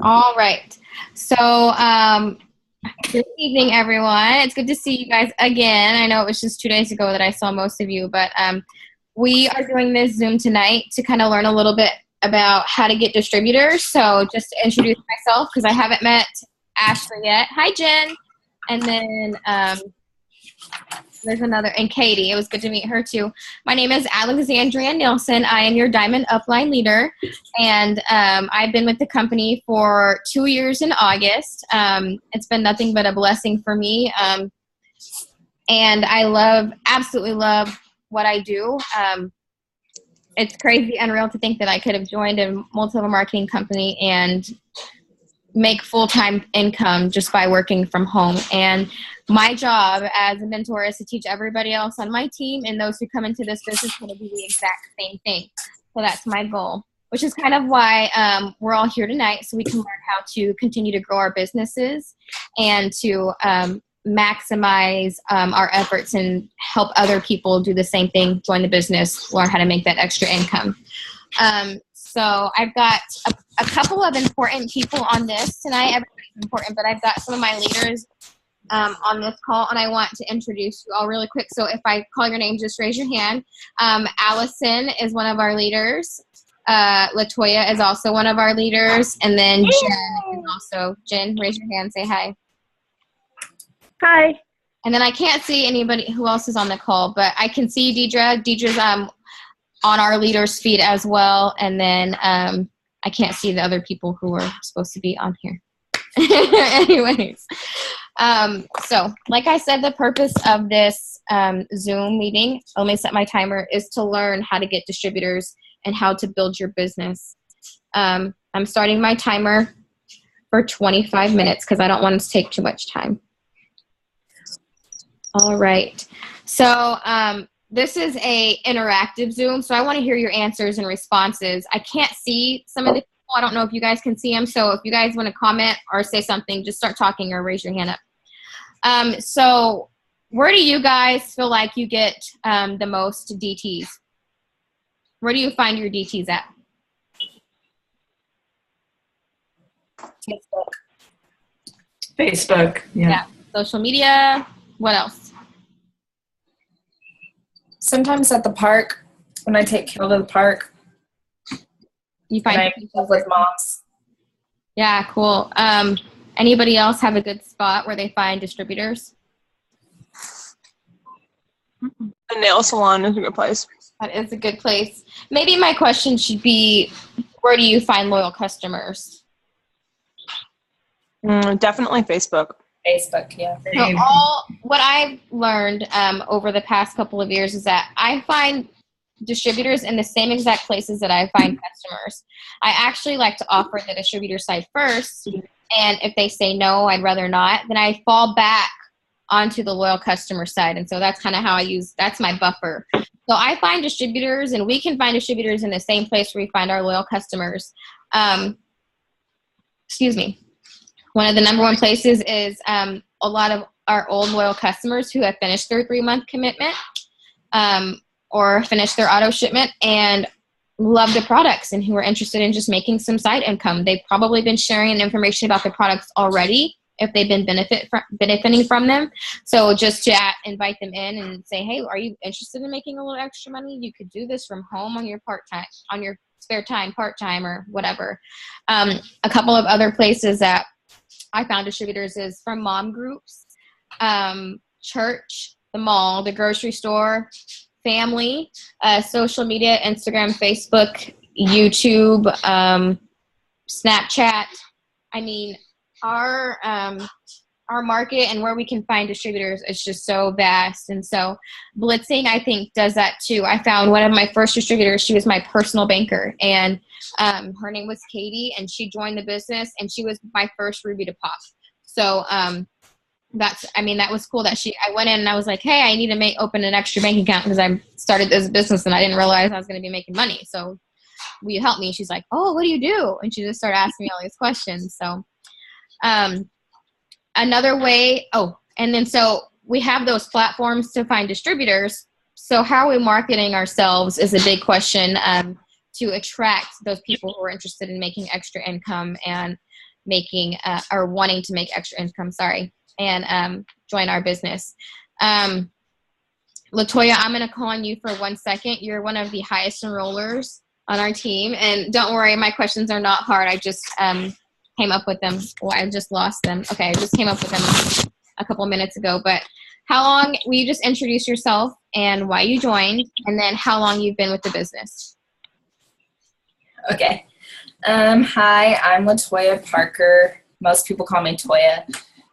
All right. So, good evening, everyone. It's good to see you guys again. I know it was just 2 days ago that I saw most of you, but we are doing this Zoom tonight to kind of learn a little bit about how to get distributors. So, just to introduce myself, because I haven't met Ashley yet. Hi, Jen. And then there's another, and Katie. It was good to meet her too. My name is Alexandria Nielsen. I am your Diamond Upline leader, and I've been with the company for 2 years in August. It's been nothing but a blessing for me, and I absolutely love what I do. It's crazy, unreal to think that I could have joined a multi-level marketing company and make full-time income just by working from home. And my job as a mentor is to teach everybody else on my team and those who come into this business how to do the exact same thing. So that's my goal, which is kind of why we're all here tonight, so we can learn how to continue to grow our businesses and to maximize our efforts and help other people do the same thing, join the business, learn how to make that extra income. So I've got a couple of important people on this tonight. Everybody's important, but I've got some of my leaders on this call, and I want to introduce you all really quick. So if I call your name, just raise your hand. Allison is one of our leaders. Latoya is also one of our leaders. And then Jen is also. Jen, raise your hand, say hi. Hi. And then I can't see anybody who else is on the call, but I can see Deidre. Deidre's on our leaders feed as well. And then I can't see the other people who are supposed to be on here. Anyways, so like I said, the purpose of this Zoom meeting, let me set my timer, is to learn how to get distributors and how to build your business. I'm starting my timer for 25 minutes because I don't want it to take too much time. All right. So this is a interactive Zoom, so I want to hear your answers and responses. I can't see some of the people. I don't know if you guys can see them, so if you guys want to comment or say something, just start talking or raise your hand up. So where do you guys feel like you get the most DTs? Where do you find your DTs at? Facebook. Yeah. Social media. What else? Sometimes at the park, when I take Kale to the park. You find people with moms. Yeah, cool. Anybody else have a good spot where they find distributors? A nail salon is a good place. That is a good place. Maybe my question should be, where do you find loyal customers? Definitely Facebook. Facebook, yeah. So what I've learned over the past couple of years is that I find distributors in the same exact places that I find customers. I actually like to offer the distributor side first, and if they say no, I'd rather not, then I fall back onto the loyal customer side. And so that's kind of how that's my buffer. So I find distributors, and we can find distributors in the same place where we find our loyal customers. Excuse me. One of the number one places is a lot of our old loyal customers who have finished their 3-month commitment or finished their auto shipment and love the products and who are interested in just making some side income. They've probably been sharing information about the products already if they've been benefiting from them. So just to invite them in and say, hey, are you interested in making a little extra money? You could do this from home on your part-time, on your spare time, part-time or whatever. A couple of other places that I found distributors is from mom groups, church, the mall, the grocery store, family, social media, Instagram, Facebook, YouTube, Snapchat. I mean, our market and where we can find distributors is just so vast. And so Blitzing, I think, does that too. I found one of my first distributors. She was my personal banker, and her name was Katie, and she joined the business, and she was my first Ruby to pop. So that was cool that I went in and I was like, hey, I need to open an extra bank account because I started this business and I didn't realize I was going to be making money. So will you help me? She's like, oh, what do you do? And she just started asking me all these questions. So another way, so we have those platforms to find distributors. So how are we marketing ourselves is a big question. to attract those people who are interested in making extra income and making or wanting to make extra income, and join our business. Latoya, I'm going to call on you for 1 second. You're one of the highest enrollers on our team. And don't worry, my questions are not hard. I just came up with them. Well, I just lost them. Okay, I just came up with them a couple minutes ago. But how long, will you just introduce yourself and why you joined, and then how long you've been with the business? Okay. Hi, I'm Latoya Parker. Most people call me Toya.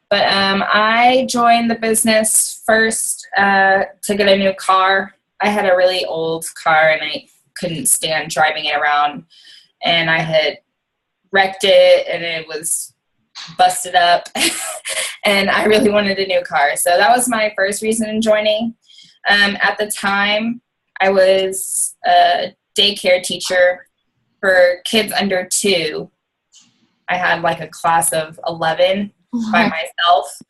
But I joined the business first to get a new car. I had a really old car and I couldn't stand driving it around. And I had wrecked it and it was busted up. And I really wanted a new car. So that was my first reason in joining. At the time, I was a daycare teacher for kids under 2. I had like a class of 11 by myself.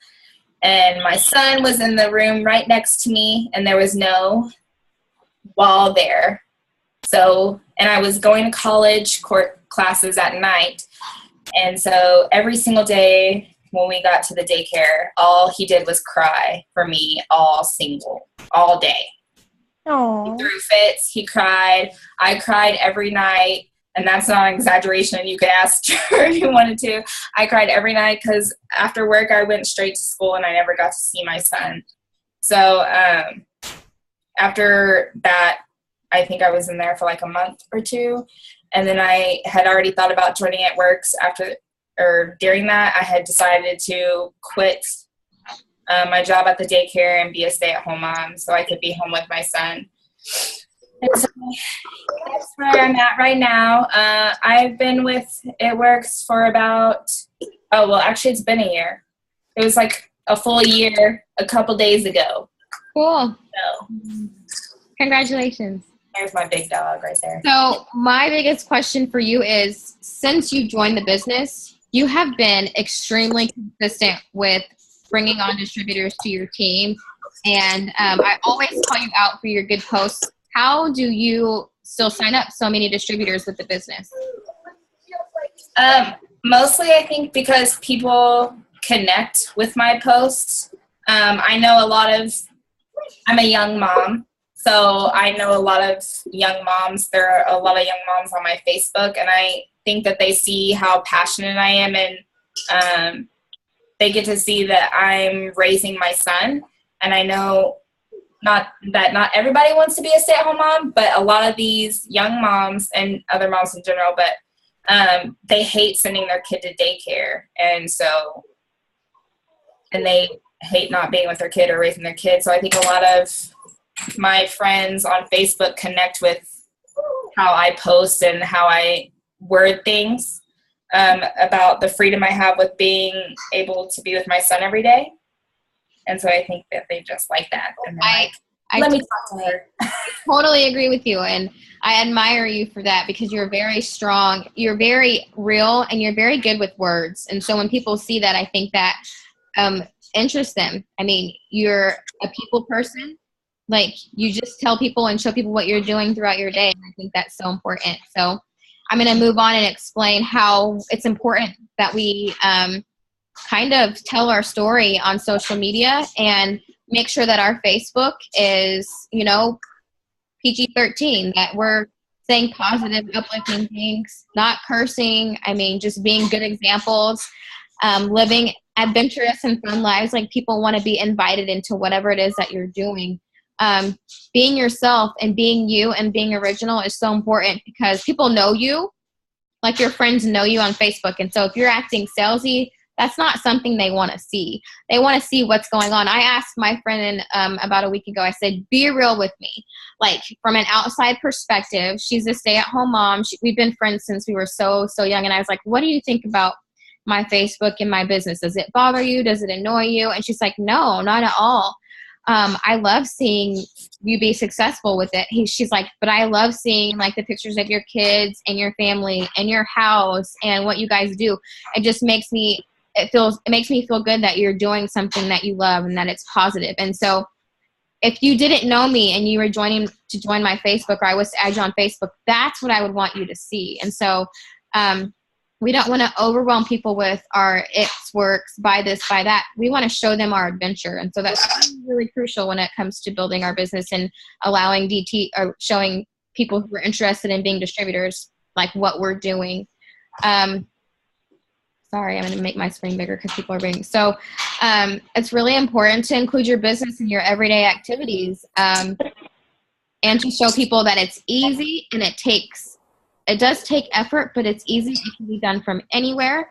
And my son was in the room right next to me, and there was no wall there. So, and I was going to college court classes at night. And so every single day when we got to the daycare, all he did was cry for me all day. Oh. He threw fits, he cried. I cried every night. And that's not an exaggeration. You could ask her if you wanted to. I cried every night because after work I went straight to school and I never got to see my son. So after that, I think I was in there for like a month or 2. And then I had already thought about joining ItWorks during that. I had decided to quit my job at the daycare and be a stay-at-home mom so I could be home with my son. And so that's where I'm at right now. I've been with ItWorks for actually it's been a year. It was like a full year a couple days ago. Cool. So, congratulations. There's my big dog right there. So my biggest question for you is, since you joined the business, you have been extremely consistent with bringing on distributors to your team. And I always call you out for your good posts. How do you still sign up so many distributors with the business? Mostly I think because people connect with my posts. I know I'm a young mom, so I know a lot of young moms. There are a lot of young moms on my Facebook, and I think that they see how passionate I am, and they get to see that I'm raising my son. And I know not everybody wants to be a stay-at-home mom, but a lot of these young moms and other moms in general, but they hate sending their kid to daycare. And they hate not being with their kid or raising their kid. So I think a lot of my friends on Facebook connect with how I post and how I word things about the freedom I have with being able to be with my son every day. And so I think that they just like that. And let me talk to her. I totally agree with you. And I admire you for that because you're very strong. You're very real and you're very good with words. And so when people see that, I think that interests them. I mean, you're a people person. Like, you just tell people and show people what you're doing throughout your day. And I think that's so important. So I'm going to move on and explain how it's important that we kind of tell our story on social media and make sure that our Facebook is, PG-13, that we're saying positive, uplifting things, not cursing. I mean, just being good examples, living adventurous and fun lives. Like, people want to be invited into whatever it is that you're doing. Being yourself and being you and being original is so important because people know you, like your friends know you on Facebook. And so if you're acting salesy, that's not something they want to see. They want to see what's going on. I asked my friend about a week ago, I said, be real with me. Like, from an outside perspective, she's a stay-at-home mom. We've been friends since we were so young. And I was like, what do you think about my Facebook and my business? Does it bother you? Does it annoy you? And she's like, no, not at all. I love seeing you be successful with it. She's like, but I love seeing like the pictures of your kids and your family and your house and what you guys do. It just makes me feel good that you're doing something that you love and that it's positive. And so if you didn't know me and you were join my Facebook, or I was to add you on Facebook, that's what I would want you to see. And so we don't want to overwhelm people with our ItWorks, buy this, buy that. We want to show them our adventure. And so that's really crucial when it comes to building our business and allowing or showing people who are interested in being distributors, like what we're doing. Sorry, I'm going to make my screen bigger because people are being, so it's really important to include your business in your everyday activities, and to show people that it's easy, and it does take effort, but it's easy. It can be done from anywhere.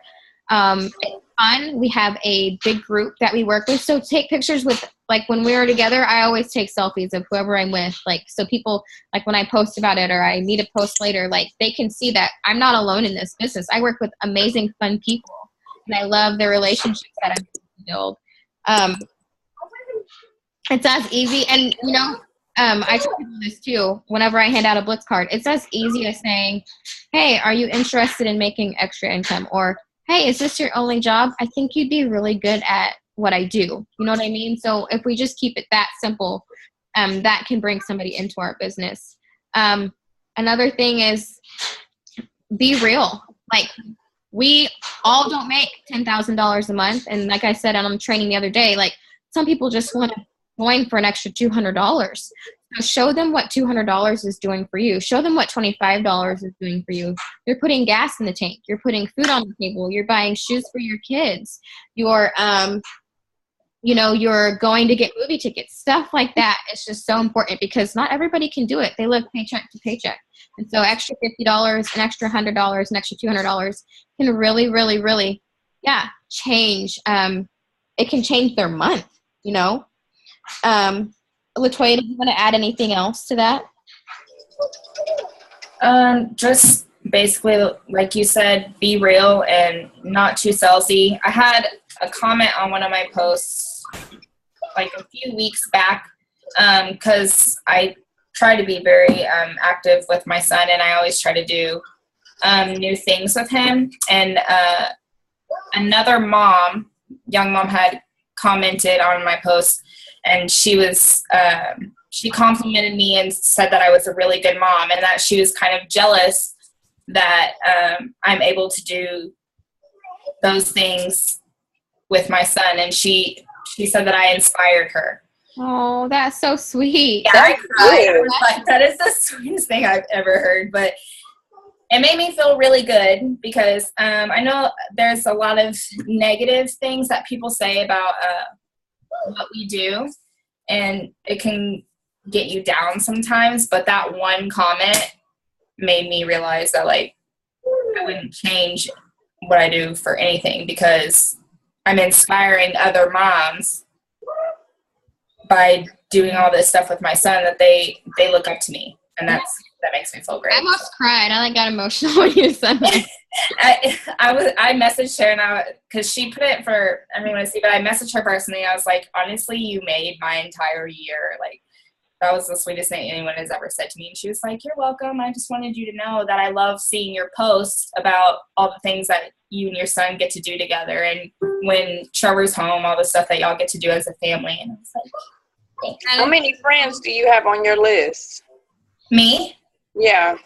It's fun. We have a big group that we work with. So take pictures with, like when we were together, I always take selfies of whoever I'm with. Like, so people, like when I post about it or I need to post later, like they can see that I'm not alone in this business. I work with amazing, fun people, and I love the relationships that I'm able to build. It's as easy, and you know, I tell people this too whenever I hand out a Blitz card. It's as easy as saying, hey, are you interested in making extra income? Or, hey, is this your only job? I think you'd be really good at what I do. You know what I mean? So if we just keep it that simple, that can bring somebody into our business. Another thing is be real. Like, we all don't make $10,000 a month. And like I said on training the other day, like some people just want to join for an extra $200. So show them what $200 is doing for you. Show them what $25 is doing for you. You're putting gas in the tank. You're putting food on the table. You're buying shoes for your kids. You're, you know, you're going to get movie tickets. Stuff like that is just so important because not everybody can do it. They live paycheck to paycheck. And so extra $50, an extra $100, an extra $200 can really, really, really, change. It can change their month, you know. Latoya, do you want to add anything else to that? Just basically, like you said, be real and not too salesy. I had a comment on one of my posts like a few weeks back because I try to be very active with my son, and I always try to do new things with him. And another young mom had commented on my post, and she was she complimented me and said that I was a really good mom, and that she was kind of jealous that I'm able to do those things with my son, and she said that I inspired her. Oh, that's so sweet. Yeah, I cried. I was like, that is the sweetest thing I've ever heard. But it made me feel really good because I know there's a lot of negative things that people say about what we do, and it can get you down sometimes. But that one comment made me realize that, like, I wouldn't change what I do for anything because I'm inspiring other moms by doing all this stuff with my son, that they look up to me, and that makes me feel great. I almost cried. I got emotional when you said that. I messaged her, and because she put it for everyone to see, but I messaged her personally. I was like, honestly, you made my entire year. Like, that was the sweetest thing anyone has ever said to me. And she was like, you're welcome. I just wanted you to know that I love seeing your posts about all the things that you and your son get to do together. And when Trevor's home, all the stuff that y'all get to do as a family. And I was like, thanks. How many friends do you have on your list? Me? Yeah.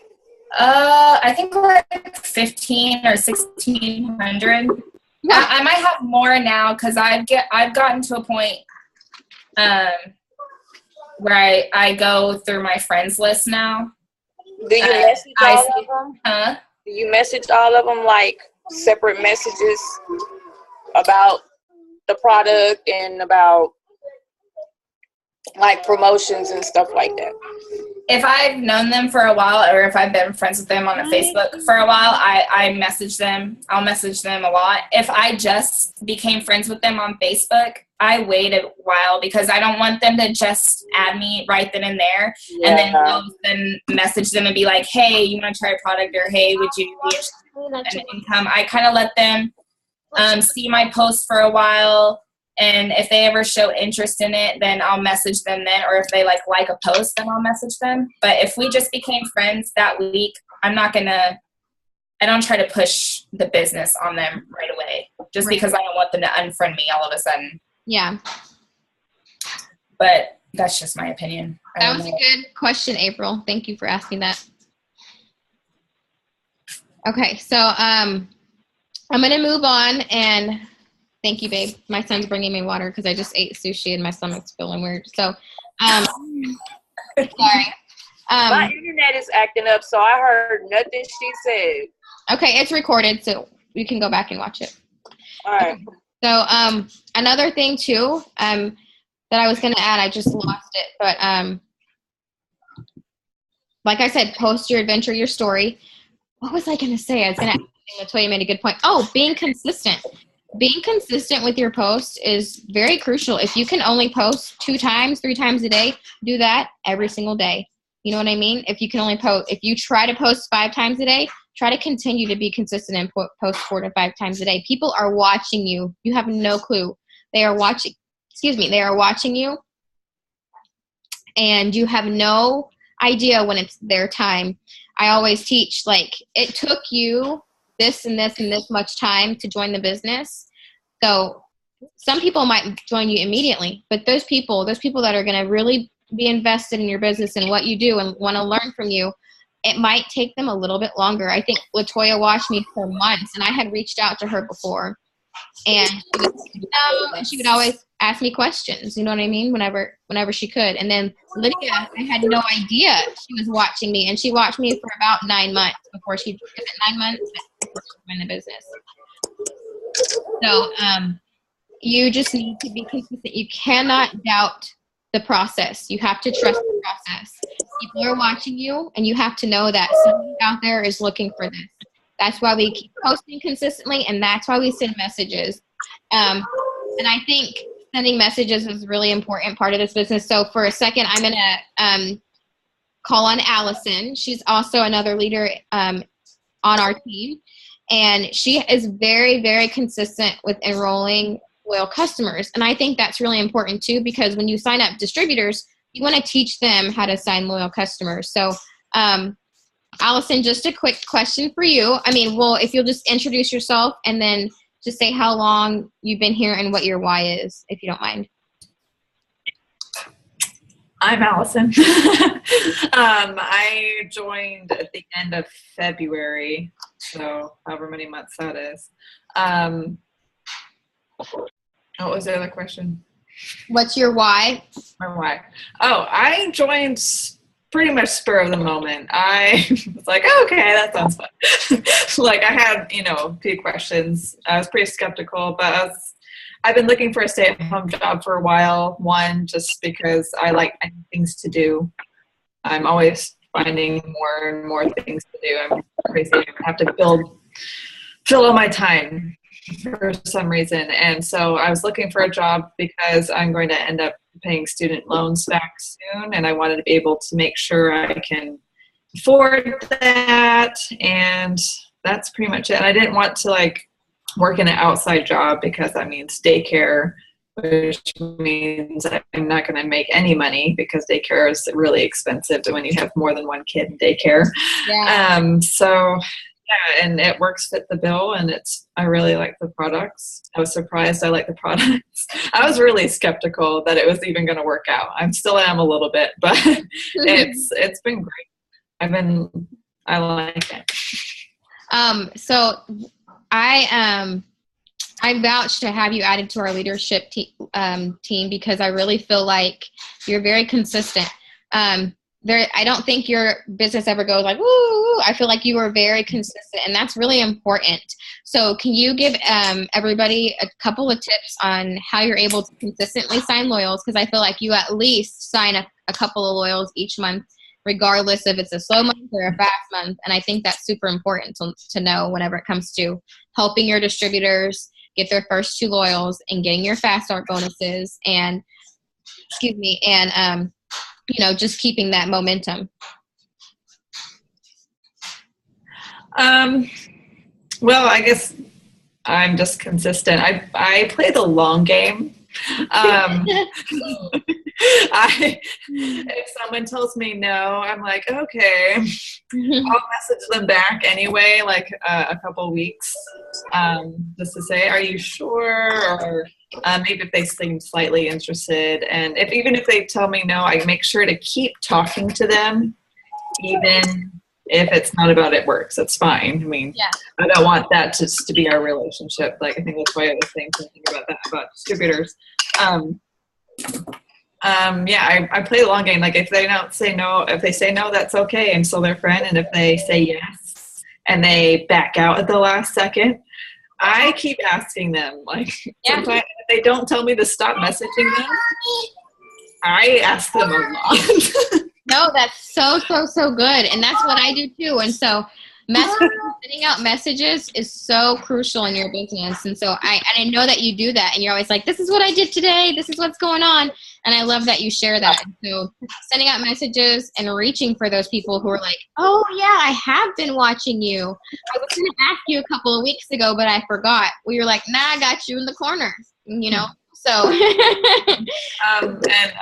I think like 15 or 1,600. Yeah. I might have more now because I've gotten to a point where I go through my friends list now. Do you message all of them? Huh? Do you message all of them, like separate messages about the product and about like promotions and stuff like that? If I've known them for a while, or if I've been friends with them on a Facebook for a while, I message them. I'll message them a lot. If I just became friends with them on Facebook, I wait a while because I don't want them to just add me right then and there, and then message them and be like, hey, you want to try a product, or hey, would you be interested in income? I kind of let them see my post for a while. And if they ever show interest in it, then I'll message them then. Or if they like a post, then I'll message them. But if we just became friends that week, I don't try to push the business on them right away. Just because I don't want them to unfriend me all of a sudden. Yeah. But That's just my opinion. That was a good question, April. Thank you for asking that. Okay, so I'm going to move on, and thank you, babe. My son's bringing me water because I just ate sushi and my stomach's feeling weird. So, sorry. My internet is acting up, so I heard nothing she said. Okay, it's recorded, so you can go back and watch it. All right. Okay. So, another thing too, that I was going to add, I just lost it, but like I said, post your adventure, your story. What was I going to say? I was going to ask, Latoya made a good point. Oh, being consistent. Being consistent with your post is very crucial. If you can only post 2 times, 3 times a day, do that every single day. You know what I mean? If you can only post, if you try to post 5 times a day, try to continue to be consistent and post 4 to 5 times a day. People are watching you. You have no clue. They are watching you, and you have no idea when it's their time. I always teach, like, it took you this and this and this much time to join the business. So some people might join you immediately, but those people that are going to really be invested in your business and what you do and want to learn from you, it might take them a little bit longer. I think Latoya watched me for months, and I had reached out to her before, and she would always ask me questions, you know what I mean, whenever she could. And then Lydia, I had no idea she was watching me, and she watched me for about 9 months before she joined the business. So you just need to be consistent. You cannot doubt the process. You have to trust the process. People are watching you, and you have to know that somebody out there is looking for this. That's why we keep posting consistently, and that's why we send messages. And I think sending messages is a really important part of this business. So for a second, I'm going to call on Allison. She's also another leader on our team, and she is very, very consistent with enrolling loyal customers. And I think that's really important too, because when you sign up distributors, you want to teach them how to sign loyal customers. So Allison, just a quick question for you. I mean, well, if you'll just introduce yourself and then just say how long you've been here and what your why is, if you don't mind. I'm Allison. I joined at the end of February, so however many months that is. What was the other question? What's your why? My why. Oh, I joined pretty much spur of the moment. I was like, oh, okay, that sounds fun. Like, I had, a few questions. I was pretty skeptical, but I've been looking for a stay-at-home job for a while. One, just because I like things to do. I'm always finding more and more things to do. I'm crazy. I have to fill all my time for some reason. And so I was looking for a job because I'm going to end up paying student loans back soon, and I wanted to be able to make sure I can afford that, and that's pretty much it. And I didn't want to work in an outside job because that means daycare, which means I'm not going to make any money because daycare is really expensive when you have more than one kid in daycare. Yeah. Yeah, and ItWorks fit the bill, and I really like the products. I was surprised I like the products. I was really skeptical that it was even going to work out. I still am a little bit, but it's been great. I like it. So I vouch to have you added to our leadership team because I really feel like you're very consistent. I don't think your business ever goes like, woo. I feel like you are very consistent, and that's really important. So can you give everybody a couple of tips on how you're able to consistently sign loyals? Because I feel like you at least sign a couple of loyals each month, regardless if it's a slow month or a fast month. And I think that's super important to know whenever it comes to helping your distributors get their first 2 loyals and getting your fast start bonuses and just keeping that momentum. Well, I guess I'm just consistent. I play the long game. If someone tells me no, I'm like, okay, I'll message them back anyway, a couple weeks, just to say, are you sure? Or Maybe if they seem slightly interested. And even if they tell me no, I make sure to keep talking to them, even if it's not about ItWorks. That's fine. I mean, Yeah. I don't want that just to be our relationship. Like, I think that's why I was saying something about that, about distributors. Yeah, I play the long game. Like, if they don't say no, if they say no, that's okay. I'm still their friend. And if they say yes and they back out at the last second, I keep asking them. Like, sometimes if they don't tell me to stop messaging them, I ask them a lot. No, that's so good. And that's what I do too. And so sending out messages is so crucial in your business. And so I know that you do that, and you're always like, this is what I did today. This is what's going on. And I love that you share that. And so sending out messages and reaching for those people who are like, oh yeah, I have been watching you. I was going to ask you a couple of weeks ago, but I forgot. We were like, nah, I got you in the corner, you know? So, and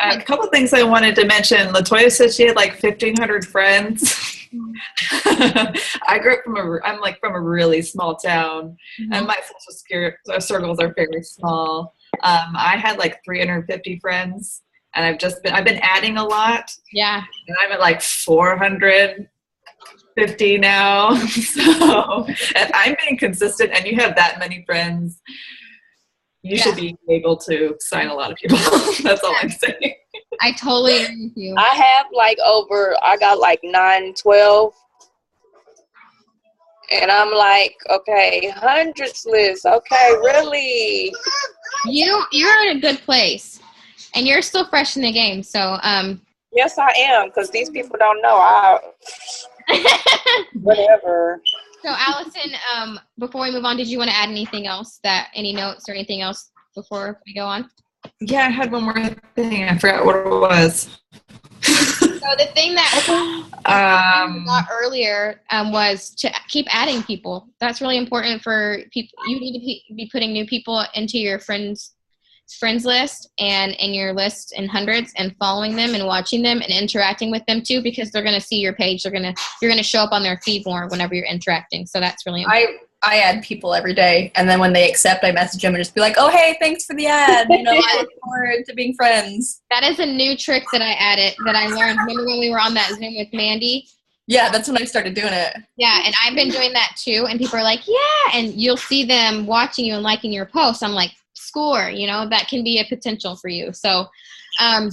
a couple things I wanted to mention. LaToya said she had like 1,500 friends. I grew up I'm like from a really small town, and my social circles are very small. I had like 350 friends, and I've been adding a lot. Yeah. And I'm at like 450 now. So if I'm being consistent and you have that many friends, you should be able to sign a lot of people. That's all I'm saying. I totally agree with you. I have I got like 9, 12. And I'm like, okay, hundreds list. Okay, really? You're in a good place, and you're still fresh in the game. So, yes, I am, because these people don't know. Whatever. So, Allison, before we move on, did you want to add anything else? Any notes or anything else before we go on? Yeah, I had one more thing. I forgot what it was. So the thing that we got earlier was to keep adding people. That's really important for people. You need to be putting new people into your friends list and in your list in hundreds, and following them and watching them and interacting with them too, because they're going to see your page. You're going to show up on their feed more whenever you're interacting. So that's really important. I add people every day, and then when they accept, I message them and just be like, oh, hey, thanks for the ad. I look forward to being friends. That is a new trick that I added, that I learned. Remember when we were on that Zoom with Mandy? Yeah, that's when I started doing it. Yeah, and I've been doing that too, and people are like, yeah, and you'll see them watching you and liking your posts. I'm like, score, that can be a potential for you. So I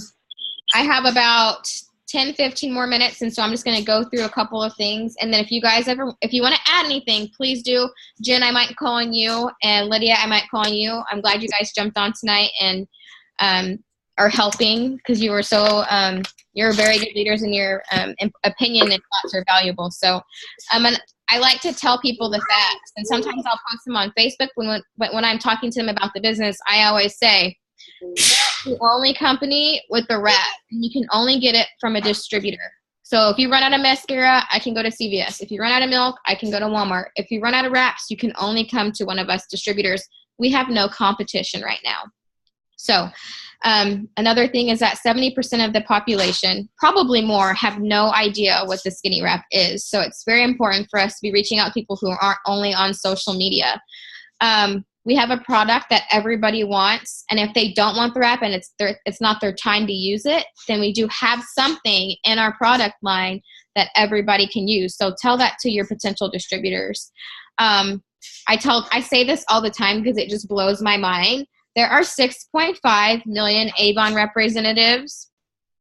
have about 10, 15 more minutes, and so I'm just going to go through a couple of things, and then if you want to add anything, please do. Jen, I might call on you, and Lydia, I might call on you. I'm glad you guys jumped on tonight and are helping, because you were so you're very good leaders, and your opinion and thoughts are valuable. So I like to tell people the facts, and sometimes I'll post them on Facebook when I'm talking to them about the business. I always say, the only company with the wrap, and you can only get it from a distributor. So if you run out of mascara, I can go to CVS. If you run out of milk, I can go to Walmart. If you run out of wraps, you can only come to one of us distributors. We have no competition right now. So another thing is that 70% of the population, probably more, have no idea what the skinny wrap is. So it's very important for us to be reaching out to people who aren't only on social media. We have a product that everybody wants, and if they don't want the wrap and it's not their time to use it, then we do have something in our product line that everybody can use. So tell that to your potential distributors. I say this all the time because it just blows my mind. There are 6.5 million Avon representatives.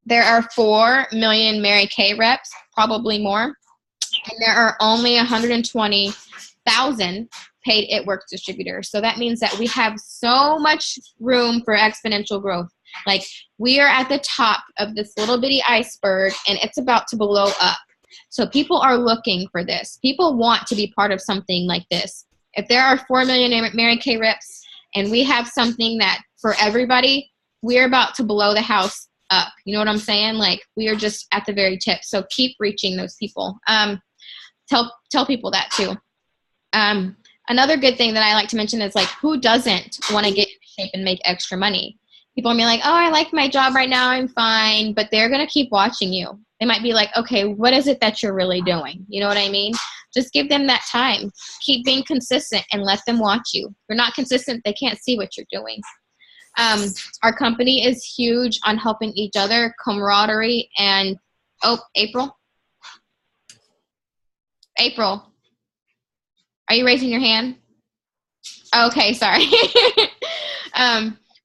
There are 4 million Mary Kay reps, probably more, and there are only 120,000 paid ItWorks distributors. So that means that we have so much room for exponential growth. Like, we are at the top of this little bitty iceberg, and it's about to blow up. So people are looking for this. People want to be part of something like this. If there are 4 million Mary Kay reps and we have something that for everybody, we're about to blow the house up. You know what I'm saying? Like, we are just at the very tip. So keep reaching those people. Tell people that too. Another good thing that I like to mention is, like, who doesn't want to get in shape and make extra money? People are be like, oh, I like my job right now, I'm fine, but they're going to keep watching you. They might be like, okay, what is it that you're really doing? You know what I mean? Just give them that time. Keep being consistent and let them watch you. If you're not consistent, they can't see what you're doing. Our company is huge on helping each other, camaraderie, and April, are you raising your hand? Okay, sorry.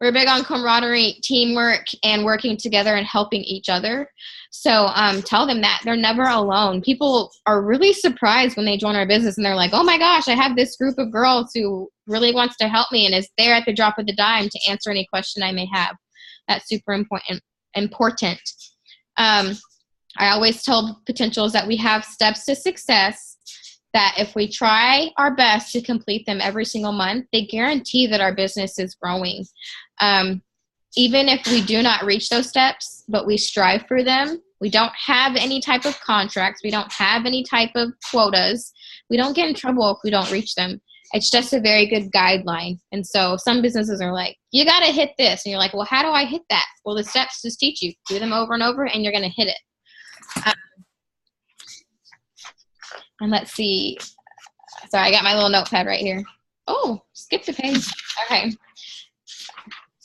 We're big on camaraderie, teamwork, and working together and helping each other. So tell them that they're never alone. People are really surprised when they join our business and they're like, oh my gosh, I have this group of girls who really wants to help me and is there at the drop of the dime to answer any question I may have. That's super important. I always tell potentials that we have steps to success, that if we try our best to complete them every single month, they guarantee that our business is growing. Even if we do not reach those steps, but we strive for them, we don't have any type of contracts, we don't have any type of quotas, we don't get in trouble if we don't reach them. It's just a very good guideline. And so some businesses are like, you got to hit this. And you're like, well, how do I hit that? Well, the steps just teach you. Do them over and over, and you're going to hit it. And let's see. Sorry, I got my little notepad right here. Oh, skip the page. Okay.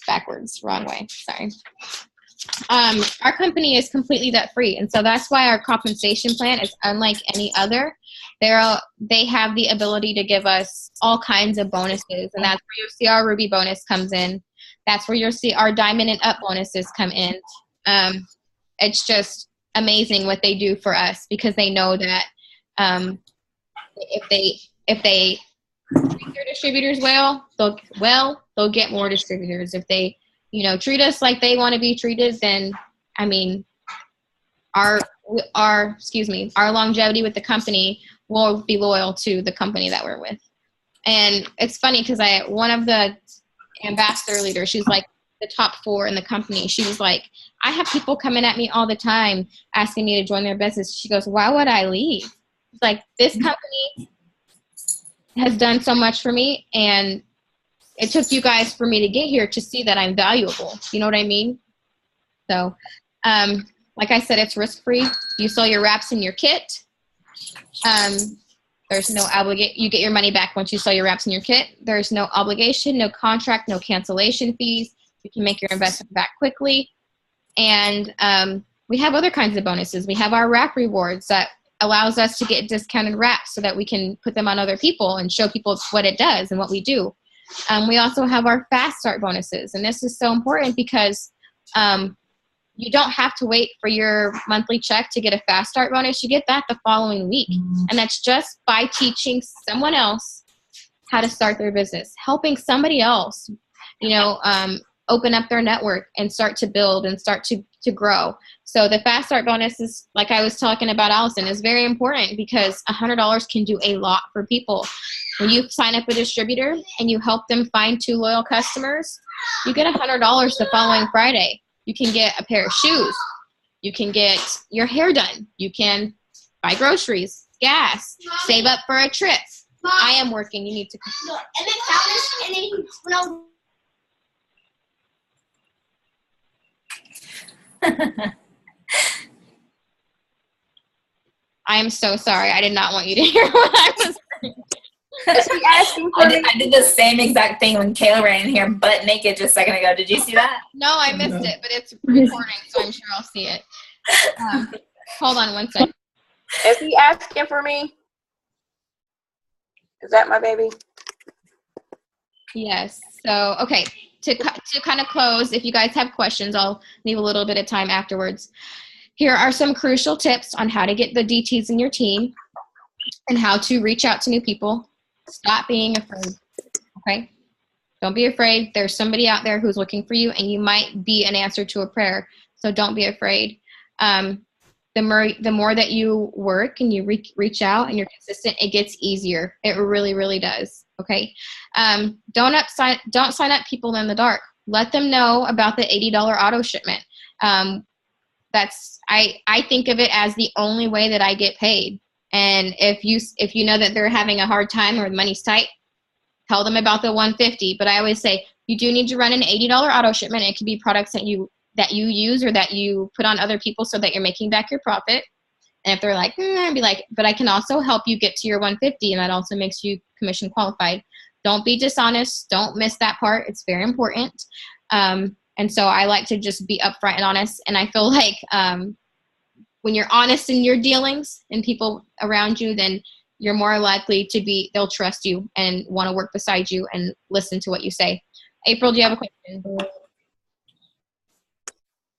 Backwards, wrong way. Sorry. Our company is completely debt free, and so that's why our compensation plan is unlike any other. They have the ability to give us all kinds of bonuses, and that's where you'll see our Ruby bonus comes in. That's where you'll see our Diamond and Up bonuses come in. It's just amazing what they do for us, because they know that if they treat their distributors well, they'll get more distributors. If they, treat us like they want to be treated, then, I mean, our longevity with the company will be loyal to the company that we're with. And it's funny because one of the ambassador leaders, she's like the top 4 in the company. She was like, I have people coming at me all the time asking me to join their business. She goes, why would I leave? It's like, this company has done so much for me, and it took you guys for me to get here to see that I'm valuable. You know what I mean? So, like I said, it's risk-free. You sell your wraps and your kit. There's no obligation. You get your money back once you sell your wraps and your kit. There's no obligation, no contract, no cancellation fees. You can make your investment back quickly. And we have other kinds of bonuses. We have our wrap rewards that allows us to get discounted wraps so that we can put them on other people and show people what it does and what we do. We also have our fast start bonuses. And this is so important because you don't have to wait for your monthly check to get a fast start bonus. You get that the following week. And that's just by teaching someone else how to start their business, helping somebody else, open up their network and start to build and start to grow. So the fast start bonus is, like I was talking about, Allison, is very important because $100 can do a lot for people. When you sign up a distributor and you help them find 2 loyal customers, you get $100 the following Friday. You can get a pair of shoes. You can get your hair done. You can buy groceries, gas, save up for a trip. I am working. You need to. I am so sorry. I did not want you to hear what I was saying. I did the same exact thing when Kayla ran in here butt naked just a second ago. Did you see that? No, I missed it, but it's recording, so I'm sure I'll see it. Hold on one second. Is he asking for me? Is that my baby? Yes. So, okay. To kind of close, if you guys have questions, I'll leave a little bit of time afterwards. Here are some crucial tips on how to get the DTs in your team and how to reach out to new people. Stop being afraid, okay? Don't be afraid. There's somebody out there who's looking for you, and you might be an answer to a prayer, so don't be afraid. The more that you work and you reach out and you're consistent, it gets easier. It really, really does, okay? Don't sign up people in the dark. Let them know about the $80 auto shipment. I think of it as the only way that I get paid. And if you know that they're having a hard time or the money's tight, tell them about the $150. But I always say you do need to run an $80 auto shipment. It could be products that you use or that you put on other people so that you're making back your profit. And if they're like, I'd be like, but I can also help you get to your 150, and that also makes you commission qualified. Don't be dishonest. Don't miss that part. It's very important. And so I like to just be upfront and honest. And I feel like when you're honest in your dealings and people around you, then you're more likely they'll trust you and want to work beside you and listen to what you say. April, do you have a question?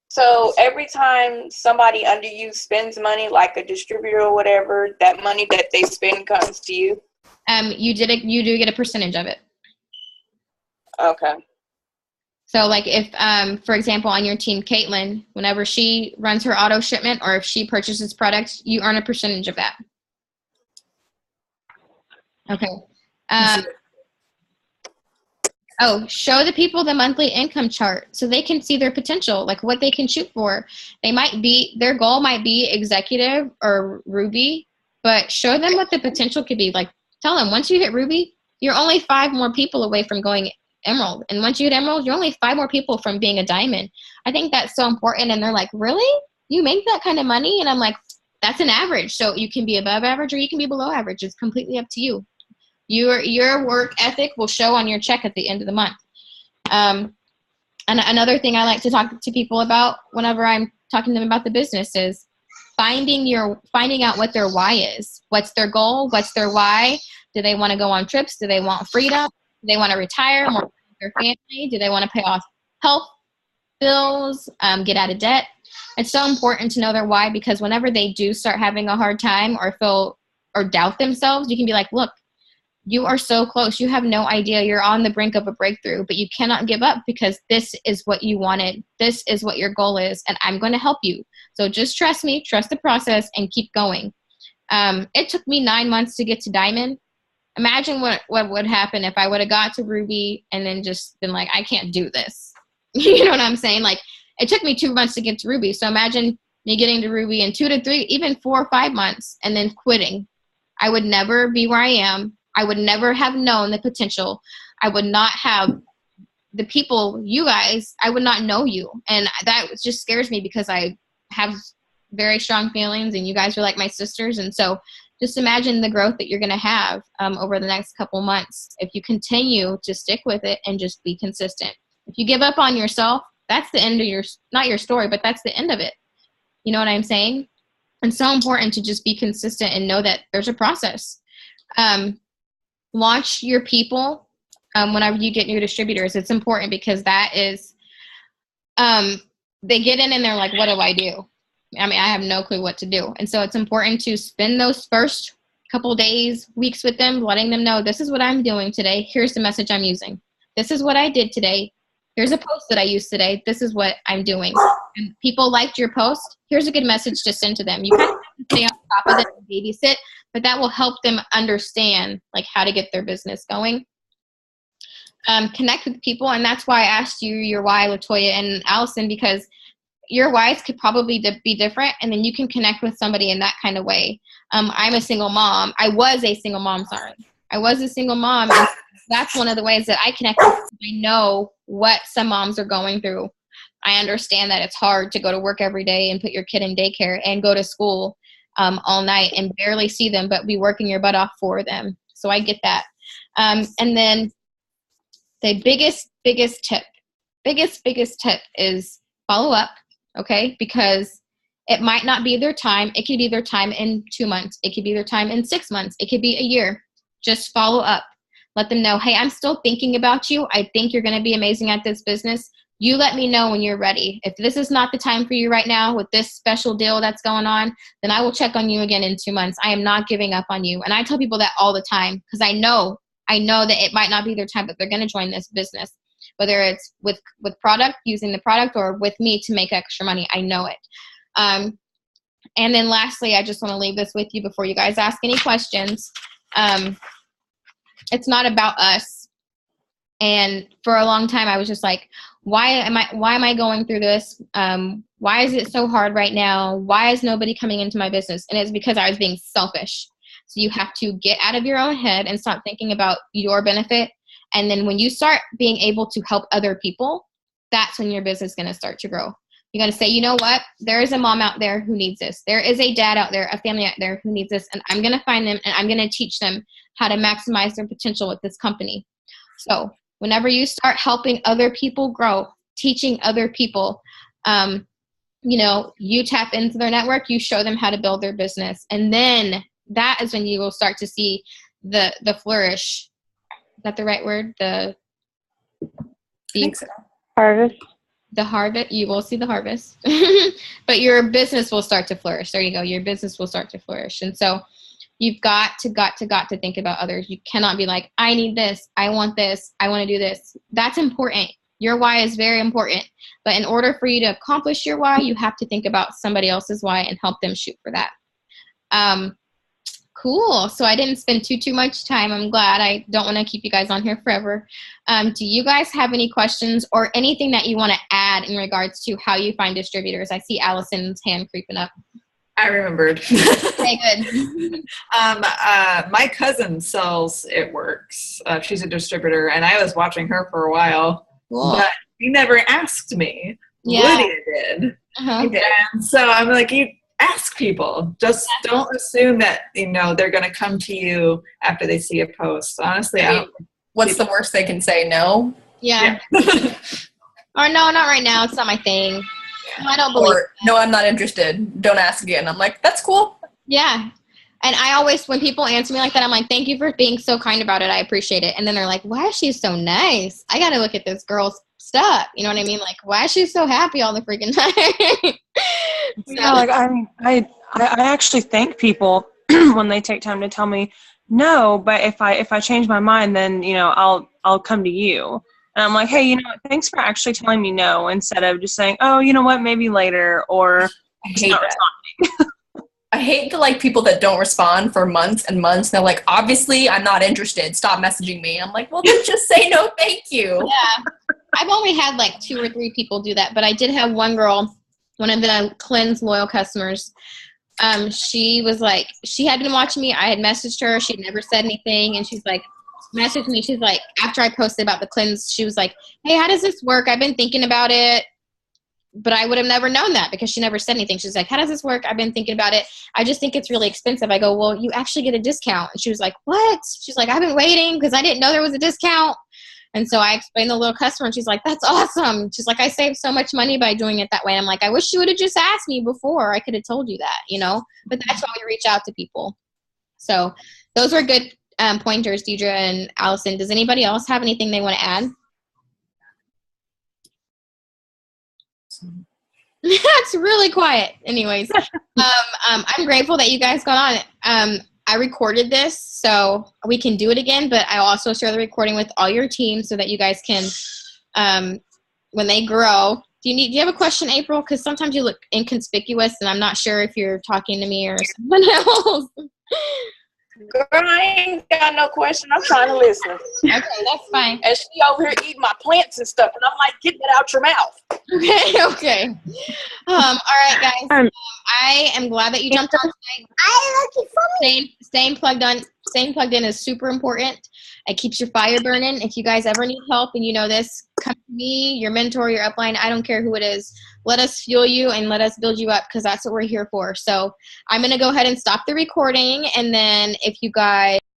So every time somebody under you spends money, like a distributor or whatever, that money that they spend comes to you? You do get a percentage of it. Okay. So like if, for example, on your team, Caitlin, whenever she runs her auto shipment or if she purchases products, you earn a percentage of that. Okay. Show the people the monthly income chart so they can see their potential, like what they can shoot for. Their goal might be executive or Ruby, but show them what the potential could be. Like tell them once you hit Ruby, you're only 5 more people away from going Emerald. And once you hit Emerald, you're only 5 more people from being a diamond. I think that's so important. And they're like, really? You make that kind of money? And I'm like, that's an average. So you can be above average or you can be below average. It's completely up to you. Your work ethic will show on your check at the end of the month. And another thing I like to talk to people about whenever I'm talking to them about the business is finding out what their why is. What's their goal? What's their why? Do they want to go on trips? Do they want freedom? Do they want to retire more with their family? Do they want to pay off health bills, get out of debt? It's so important to know their why, because whenever they do start having a hard time or feel or doubt themselves, you can be like, look, you are so close. You have no idea. You're on the brink of a breakthrough, but you cannot give up because this is what you wanted. This is what your goal is, and I'm going to help you. So just trust me, trust the process, and keep going. It took me 9 months to get to Diamond. Imagine what would happen if I would have got to Ruby and then just been like, I can't do this. You know what I'm saying? Like, it took me 2 months to get to Ruby. So imagine me getting to Ruby in 2 to 3, even 4 or 5 months, and then quitting. I would never be where I am. I would never have known the potential. I would not have the people, you guys, I would not know you. And that just scares me because I have very strong feelings and you guys are like my sisters. And so just imagine the growth that you're going to have over the next couple months if you continue to stick with it and just be consistent. If you give up on yourself, that's the end of not your story, but that's the end of it. You know what I'm saying? It's so important to just be consistent and know that there's a process. Launch your people whenever you get new distributors. It's important because that is, they get in and they're like, what do I do? I mean, I have no clue what to do. And so it's important to spend those first couple days, weeks with them, letting them know, this is what I'm doing today. Here's the message I'm using. This is what I did today. Here's a post that I used today. This is what I'm doing. And people liked your post. Here's a good message to send to them. You kind of have to stay on top of it and babysit, but that will help them understand like how to get their business going. Connect with people. And that's why I asked you your why, LaToya and Allison, because your whys could probably be different, and then you can connect with somebody in that kind of way. I'm a single mom. I was a single mom, and that's one of the ways that I connect with people. I know what some moms are going through. I understand that it's hard to go to work every day and put your kid in daycare and go to school all night and barely see them, but be working your butt off for them. So I get that. And then the biggest tip is follow up. Okay, because it might not be their time. It could be their time in 2 months. It could be their time in 6 months. It could be a year. Just follow up. Let them know, hey, I'm still thinking about you. I think you're going to be amazing at this business. You let me know when you're ready. If this is not the time for you right now with this special deal that's going on, then I will check on you again in 2 months. I am not giving up on you. And I tell people that all the time because I know that it might not be their time, but they're going to join this business. Whether it's with product, using the product, or with me to make extra money. I know it. And then lastly, I just want to leave this with you before you guys ask any questions. It's not about us. And for a long time, I was just like, why am I going through this? Why is it so hard right now? Why is nobody coming into my business? And it's because I was being selfish. So you have to get out of your own head and stop thinking about your benefit. And then when you start being able to help other people, that's when your business is going to start to grow. You're going to say, you know what? There is a mom out there who needs this. There is a dad out there, a family out there who needs this. And I'm going to find them and I'm going to teach them how to maximize their potential with this company. So whenever you start helping other people grow, teaching other people. You know, you tap into their network, you show them how to build their business. And then that is when you will start to see the flourish. Is that the right word? I think so. Harvest. The harvest, you will see the harvest. But your business will start to flourish. There you go. Your business will start to flourish. And so you've got to think about others. You cannot be like, I need this, I want this, I want to do this. That's important. Your why is very important. But in order for you to accomplish your why, you have to think about somebody else's why and help them shoot for that. Cool. So I didn't spend too much time. I'm glad. I don't want to keep you guys on here forever. Do you guys have any questions or anything that you want to add in regards to how you find distributors? I see Allison's hand creeping up. I remembered. Okay, good. My cousin sells ItWorks. She's a distributor, and I was watching her for a while, but she never asked me. Yeah. Lydia did. Uh-huh. And so I'm like, you ask people. Just don't assume that, you know, they're going to come to you after they see a post. Honestly, I don't think What's the worst they can say? No? Yeah. Or no, not right now. It's not my thing. No, I don't believe Or, no, I'm not interested. Don't ask again. I'm like, that's cool. Yeah. And I always, when people answer me like that, I'm like, thank you for being so kind about it. I appreciate it. And then they're like, why is she so nice? I got to look at this girl's stuff. You know what I mean? Like, why is she so happy all the freaking time? Yeah, like I actually thank people when they take time to tell me no, but if I change my mind, then, you know, I'll come to you. And I'm like, hey, you know what? Thanks for actually telling me no, instead of just saying, oh, you know what, maybe later, or I just hate not that. responding. I hate the like people that don't respond for months and months. They're like, obviously, I'm not interested. Stop messaging me. I'm like, well, then just say no, thank you. Yeah. I've only had like 2 or 3 people do that, but I did have one girl, one of the Cleanse loyal customers. She was like, she had been watching me. I had messaged her. She'd never said anything. And she's like, messaged me. She's like, after I posted about the Cleanse, she was like, hey, how does this work? I've been thinking about it, but I would have never known that because she never said anything. She's like, how does this work? I've been thinking about it. I just think it's really expensive. I go, well, you actually get a discount. And she was like, what? She's like, I've been waiting because I didn't know there was a discount. And so I explained the little customer, and she's like, that's awesome. She's like, I saved so much money by doing it that way. I'm like, I wish you would have just asked me before. I could have told you that, you know? But that's why we reach out to people. So those were good pointers, Deidre and Allison. Does anybody else have anything they want to add? It's really quiet. Anyways, I'm grateful that you guys got on. I recorded this so we can do it again, but I also share the recording with all your teams so that you guys can, when they grow. Do you have a question, April? Because sometimes you look inconspicuous, and I'm not sure if you're talking to me or someone else. Girl, I ain't got no question. I'm trying to listen. Okay, that's fine. And she over here eating my plants and stuff, and I'm like, get that out your mouth. Okay. All right, guys. I am glad that you jumped on tonight. Staying plugged in is super important. It keeps your fire burning. If you guys ever need help and you know this, come to me, your mentor, your upline. I don't care who it is. Let us fuel you and let us build you up, because that's what we're here for. So I'm going to go ahead and stop the recording. And then if you guys